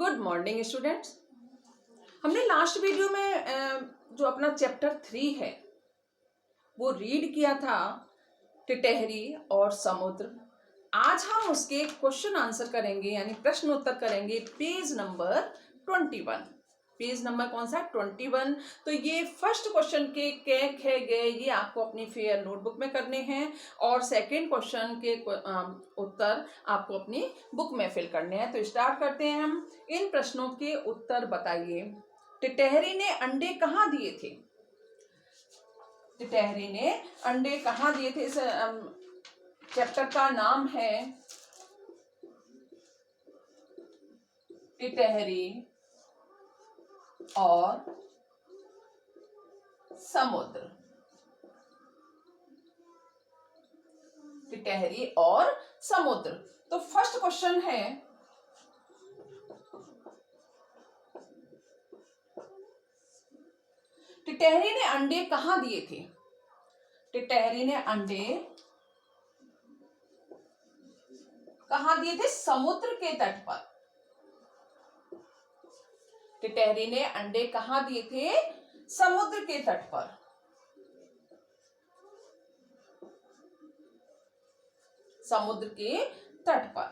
Good morning students. हमने last video में जो अपना चैप्टर 3 है वो रीड किया था, टिटहरी और समुद्र। आज हम उसके क्वेश्चन आंसर करेंगे, यानी प्रश्न उत्तर करेंगे। Page number 21। पेज नंबर कौन सा? 21। तो ये फर्स्ट क्वेश्चन के कै खे गए ये आपको अपनी फेयर नोटबुक में करने हैं, और सेकंड क्वेश्चन के उत्तर आपको अपनी बुक में फिल करने हैं। तो स्टार्ट करते हैं हम। इन प्रश्नों के उत्तर बताइए। टिटहरी ने अंडे कहाँ दिए थे? टिटहरी ने अंडे कहाँ दिए थे? इस चैप्टर का नाम है टिटहरी और समुद्र। टिटहरी और समुद्र। तो फर्स्ट क्वेश्चन है, टिटहरी ने अंडे कहाँ दिए थे? टिटहरी ने अंडे कहाँ दिए थे? समुद्र के तट पर। टिटहरी ने अंडे कहाँ दिए थे? समुद्र के तट पर। समुद्र के तट पर।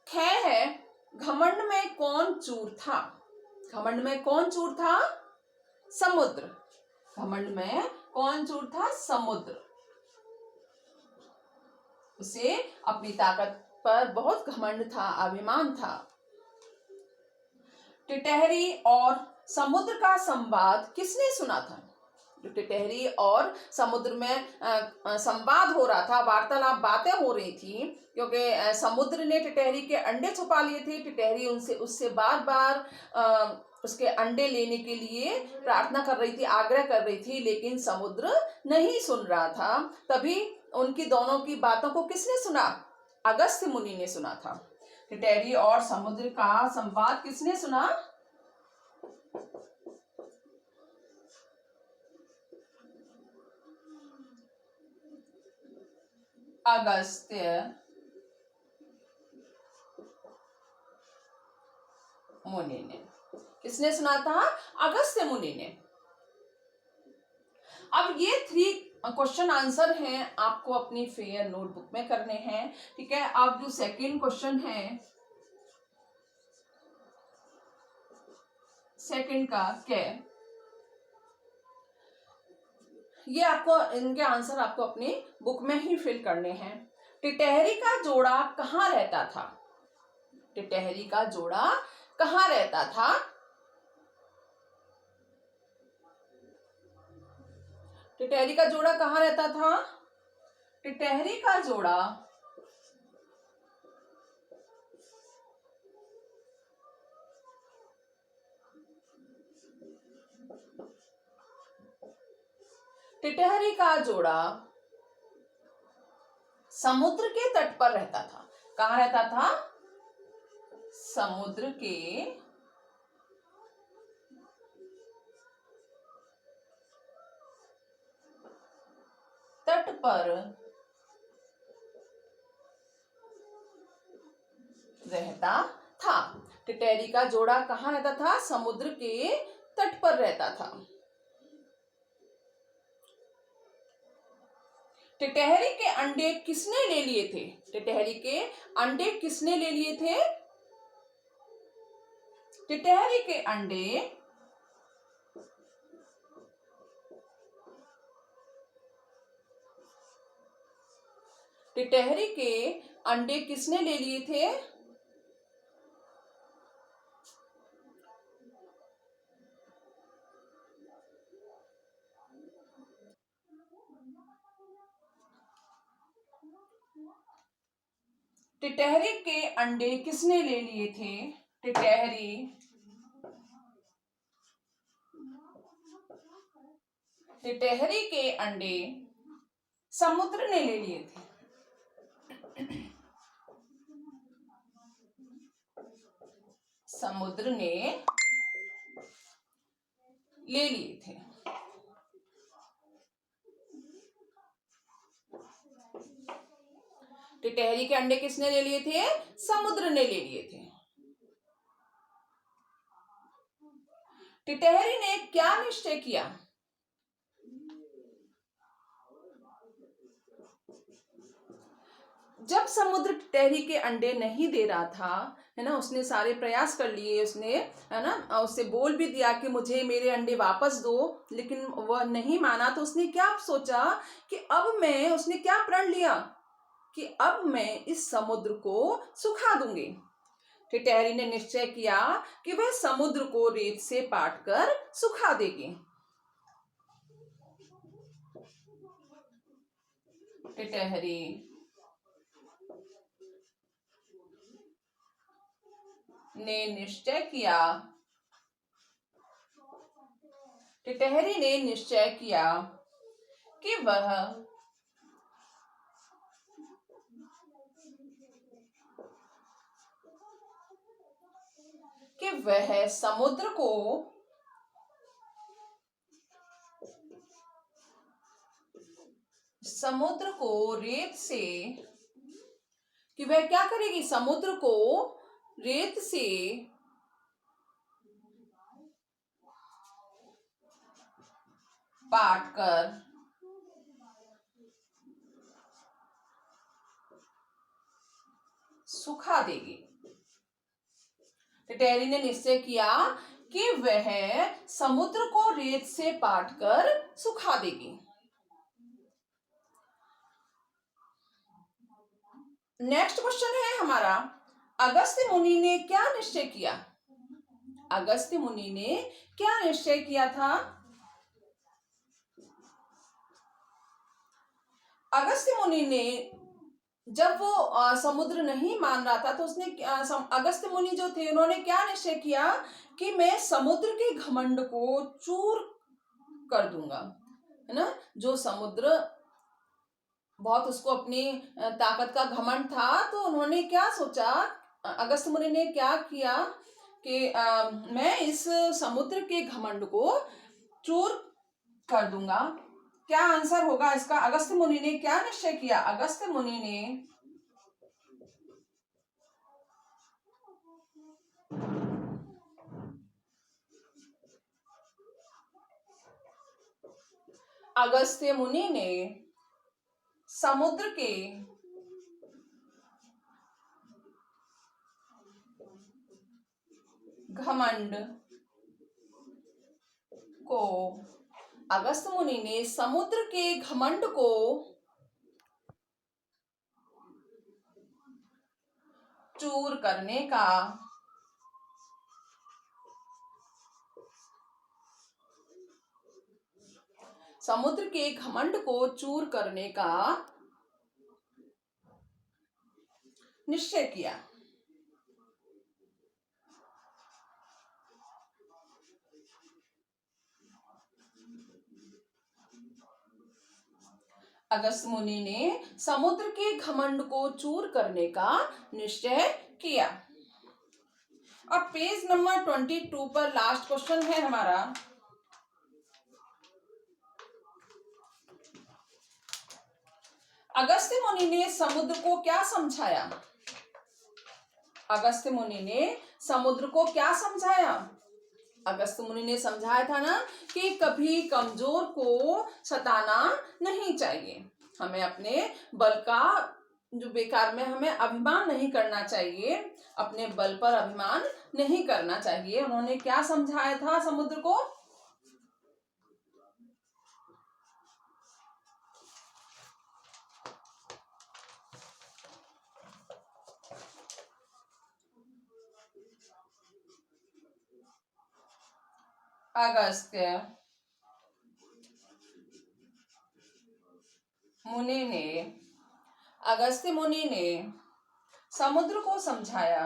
ख है, घमंड में कौन चूर था? घमंड में कौन चूर था? समुद्र। घमंड में कौन चूर था? समुद्र। उसे अपनी ताकत पर बहुत घमंड था, अभिमान था। टिटहरी और समुद्र का संवाद किसने सुना था? जो टिटहरी और समुद्र में संवाद हो रहा था, वार्तालाप, बातें हो रही थी, क्योंकि समुद्र ने टिटहरी के अंडे छुपा लिए थे। टिटहरी उससे बार बार उसके अंडे लेने के लिए प्रार्थना कर रही थी, आग्रह कर रही थी, लेकिन समुद्र नहीं सुन रहा था। तभी उनकी दोनों की बातों को किसने सुना? अगस्त्य मुनि ने सुना था। टिटहरी और समुद्र का संवाद किसने सुना? अगस्त्य मुनि ने। किसने सुना था? अगस्त्य मुनि ने। अब ये 3 क्वेश्चन आंसर हैं, आपको अपनी फेयर नोटबुक में करने हैं। ठीक है। अब जो सेकंड क्वेश्चन है, सेकंड का क्या, ये आपको, इनके आंसर आपको अपनी बुक में ही फिल करने हैं। टिटहरी का जोड़ा कहाँ रहता था? टिटहरी का जोड़ा कहाँ रहता था? टिटहरी का जोड़ा कहाँ रहता था? टिटहरी का जोड़ा टिटहरी का जोड़ा समुद्र के तट पर रहता था। कहाँ रहता था? समुद्र के तट पर रहता था। टिटहरी का जोड़ा कहाँ रहता था? समुद्र के तट पर रहता था। टिटहरी के अंडे किसने ले लिए थे? टिटहरी के अंडे किसने ले लिए थे? टिटहरी के अंडे टिटहरी के अंडे किसने ले लिए थे? टिटहरी के अंडे किसने ले लिए थे? टिटहरी के अंडे समुद्र ने ले लिए थे। समुद्र ने ले लिए थे। टिटहरी के अंडे किसने ले लिए थे? समुद्र ने ले लिए थे। टिटहरी ने क्या निश्चय किया? जब समुद्र टिटहरी के अंडे नहीं दे रहा था, है ना, उसने सारे प्रयास कर लिए, उसने, है ना, उससे बोल भी दिया कि मुझे मेरे अंडे वापस दो, लेकिन वह नहीं माना। तो उसने क्या सोचा कि उसने क्या प्रण लिया कि अब मैं इस समुद्र को सुखा दूंगी। टिटहरी ने निश्चय किया कि वह समुद्र को रेत से पाट कर सुखा देगी। टिटहरी ने निश्चय किया टिटहरी ने निश्चय किया कि वह समुद्र को रेत से, कि वह क्या करेगी? समुद्र को रेत से पाट कर सुखा देगी। टिटहरी ने निश्चय किया कि वह समुद्र को रेत से पाट कर सुखा देगी। नेक्स्ट क्वेश्चन है हमारा, अगस्त्य मुनि ने क्या निश्चय किया? अगस्त्य मुनि ने क्या निश्चय किया था? अगस्त्य मुनि ने, जब वो समुद्र नहीं मान रहा था, तो उसने अगस्त्य मुनि जो थे, उन्होंने क्या निश्चय किया कि मैं समुद्र के घमंड को चूर कर दूंगा, है ना। जो समुद्र बहुत, उसको अपनी ताकत का घमंड था, तो उन्होंने क्या सोचा, अगस्त्य मुनि ने क्या किया कि मैं इस समुद्र के घमंड को चूर कर दूंगा। क्या आंसर होगा इसका? अगस्त्य मुनि ने क्या निश्चय किया? अगस्त्य मुनि ने अगस्त्य मुनि ने समुद्र के घमंड को अगस्त्य मुनि ने समुद्र के घमंड को चूर करने का समुद्र के घमंड को चूर करने का निश्चय किया। अगस्त्य मुनि ने समुद्र के घमंड को चूर करने का निश्चय किया। अब पेज नंबर 22 पर लास्ट क्वेश्चन है हमारा, अगस्त्य मुनि ने समुद्र को क्या समझाया? अगस्त्य मुनि ने समुद्र को क्या समझाया? अगस्त्य मुनि ने समझाया था ना कि कभी कमजोर को सताना नहीं चाहिए, हमें अपने बल का जो बेकार में हमें अभिमान नहीं करना चाहिए, अपने बल पर अभिमान नहीं करना चाहिए। उन्होंने क्या समझाया था समुद्र को? अगस्त्य मुनि ने अगस्त्य मुनि ने समुद्र को समझाया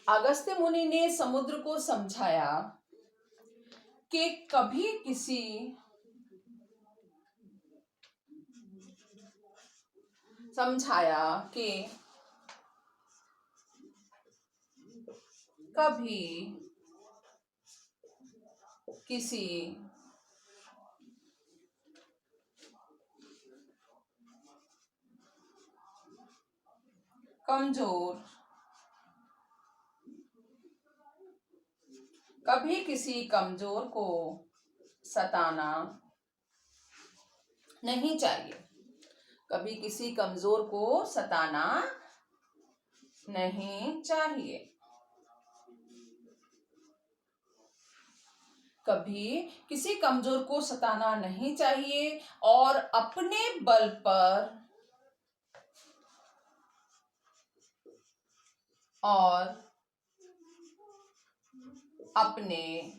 अगस्त्य मुनि ने समुद्र को समझाया कि कभी किसी समझाया कि कभी किसी कमजोर कभी किसी कमजोर को सताना नहीं चाहिए। कभी किसी कमजोर को सताना नहीं चाहिए। कभी किसी कमजोर को सताना नहीं चाहिए और अपने बल पर और अपने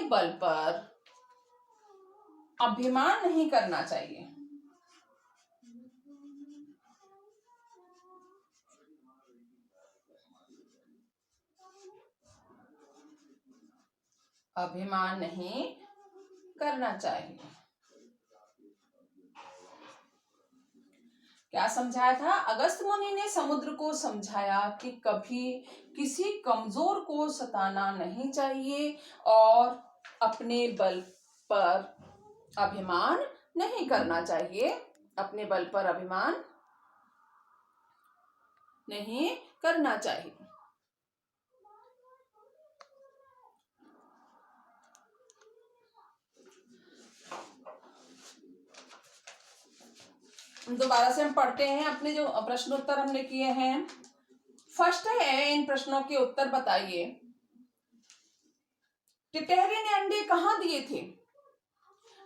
बल पर अभिमान नहीं करना चाहिए। अभिमान नहीं करना चाहिए। क्या समझाया था? अगस्त्य मुनि ने समुद्र को समझाया कि कभी किसी कमजोर को सताना नहीं चाहिए और अपने बल पर अभिमान नहीं करना चाहिए। अपने बल पर अभिमान नहीं करना चाहिए। दोबारा से हम पढ़ते हैं अपने जो प्रश्नोत्तर हमने किए हैं। फर्स्ट है, इन प्रश्नों के उत्तर बताइए। टिटहरी ने अंडे कहाँ दिए थे?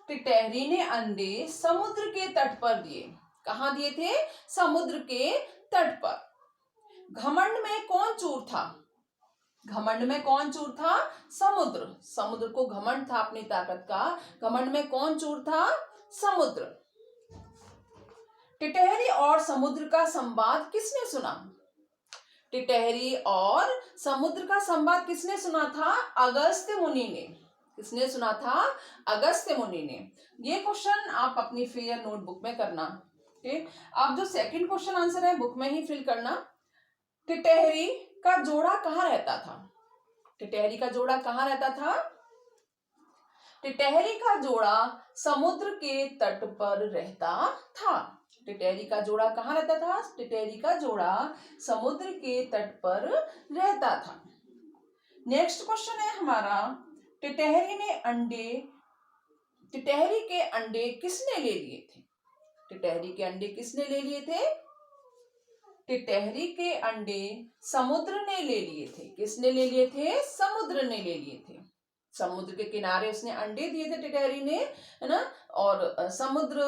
टिटहरी ने अंडे समुद्र के तट पर दिए। कहाँ दिए थे? समुद्र के तट पर। घमंड में कौन चूर था? घमंड में कौन चूर था? समुद्र। समुद्र को घमंड था अपनी ताकत का। घमंड में कौन चूर था? समुद्र। टिटहरी और समुद्र का संवाद किसने सुना? टिटहरी और समुद्र का संवाद किसने सुना था? अगस्त्य मुनि ने। किसने सुना था? अगस्त्य मुनि ने। ये क्वेश्चन आप अपनी फेयर नोटबुक में करना। ठीक, आप जो सेकंड क्वेश्चन आंसर है बुक में ही फिल करना। टिटहरी का जोड़ा कहाँ रहता था? टिटहरी का जोड़ा कहाँ रहता था? टिटहरी का जोड़ा समुद्र के तट पर रहता था। टिटहरी का जोड़ा कहाँ रहता था? टिटहरी का जोड़ा समुद्र के तट पर रहता था। नेक्स्ट क्वेश्चन है हमारा, टिटहरी के अंडे किसने ले लिए थे? टिटहरी के अंडे किसने ले लिए थे? टिटहरी के अंडे समुद्र ने ले लिए थे। किसने ले लिए थे? समुद्र ने ले लिए थे। समुद्र के किनारे उसने अंडे दिए थे टिटहरी ने, है ना, और समुद्र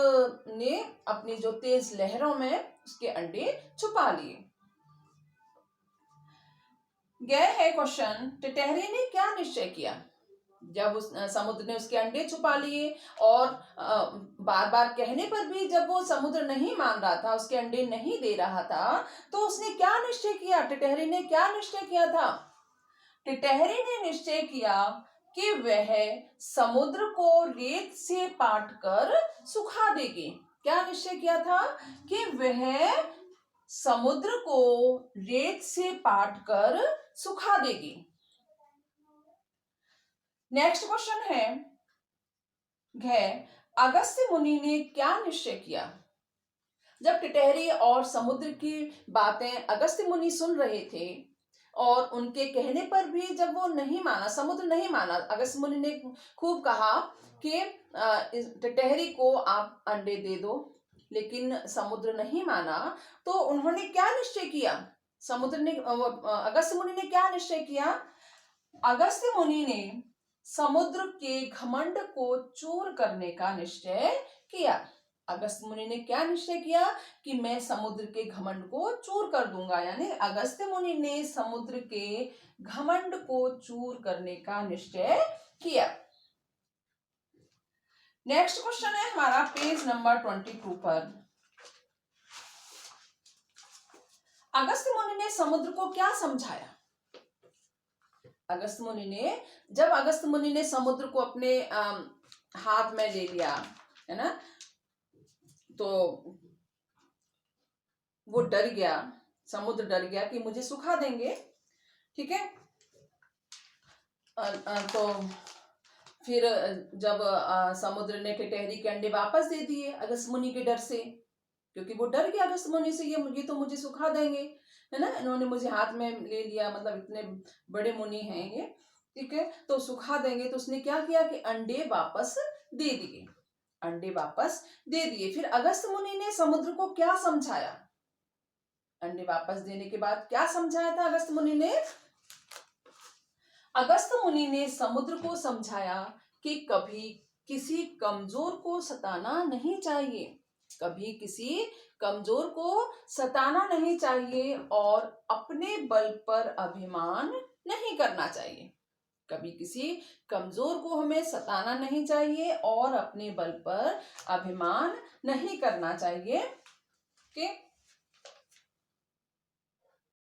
ने अपनी जो तेज लहरों में उसके अंडे छुपा लिए। गए है क्वेश्चन, टिटहरी ने क्या निश्चय किया जब उस समुद्र ने उसके अंडे छुपा लिए और बार बार कहने पर भी जब वो समुद्र नहीं मान रहा था, उसके अंडे नहीं दे रहा था, तो उसने क्या निश्चय किया? टिटहरी ने क्या निश्चय किया था? टिटहरी ने निश्चय किया कि वह समुद्र को रेत से पाट कर सुखा देगी। क्या निश्चय किया था? कि वह समुद्र को रेत से पाट कर सुखा देगी। नेक्स्ट क्वेश्चन है, अगस्त्य मुनि ने क्या निश्चय किया? जब टिटहरी और समुद्र की बातें अगस्त्य मुनि सुन रहे थे और उनके कहने पर भी जब वो नहीं माना, समुद्र नहीं माना, अगस्त्य मुनि ने खूब कहा कि टिटहरी को आप अंडे दे दो, लेकिन समुद्र नहीं माना, तो उन्होंने क्या निश्चय किया? अगस्त्य मुनि ने क्या निश्चय किया? अगस्त्य मुनि ने समुद्र के घमंड को चूर करने का निश्चय किया। अगस्त्य मुनि ने क्या निश्चय किया? कि मैं समुद्र के घमंड को चूर कर दूंगा। यानी अगस्त्य मुनि ने समुद्र के घमंड को चूर करने का निश्चय किया। नेक्स्ट क्वेश्चन है हमारा पेज नंबर 22 पर। अगस्त्य मुनि ने समुद्र को क्या समझाया? अगस्त्य मुनि ने समुद्र को अपने हाथ में ले लिया, है ना, तो वो डर गया, समुद्र डर गया कि मुझे सुखा देंगे, ठीक है। तो फिर जब समुद्र ने टिटहरी के अंडे वापस दे दिए अगस्त मुनि के डर से, क्योंकि वो डर गया अगस्त मुनि से, ये तो मुझे सुखा देंगे, है ना, इन्होंने मुझे हाथ में ले लिया, मतलब इतने बड़े मुनि हैं ये, ठीक है, तो सुखा देंगे। तो उसने क्या किया कि अंडे वापस दे दिए, अंडे वापस दे दिए। फिर अगस्त मुनि ने समुद्र को क्या समझाया, अंडे वापस देने के बाद क्या समझाया था अगस्त मुनि ने? अगस्त मुनि ने समुद्र को समझाया कि कभी किसी कमजोर को सताना नहीं चाहिए, कभी किसी कमजोर को सताना नहीं चाहिए और अपने बल पर अभिमान नहीं करना चाहिए। कभी किसी कमजोर को हमें सताना नहीं चाहिए और अपने बल पर अभिमान नहीं करना चाहिए। ओके,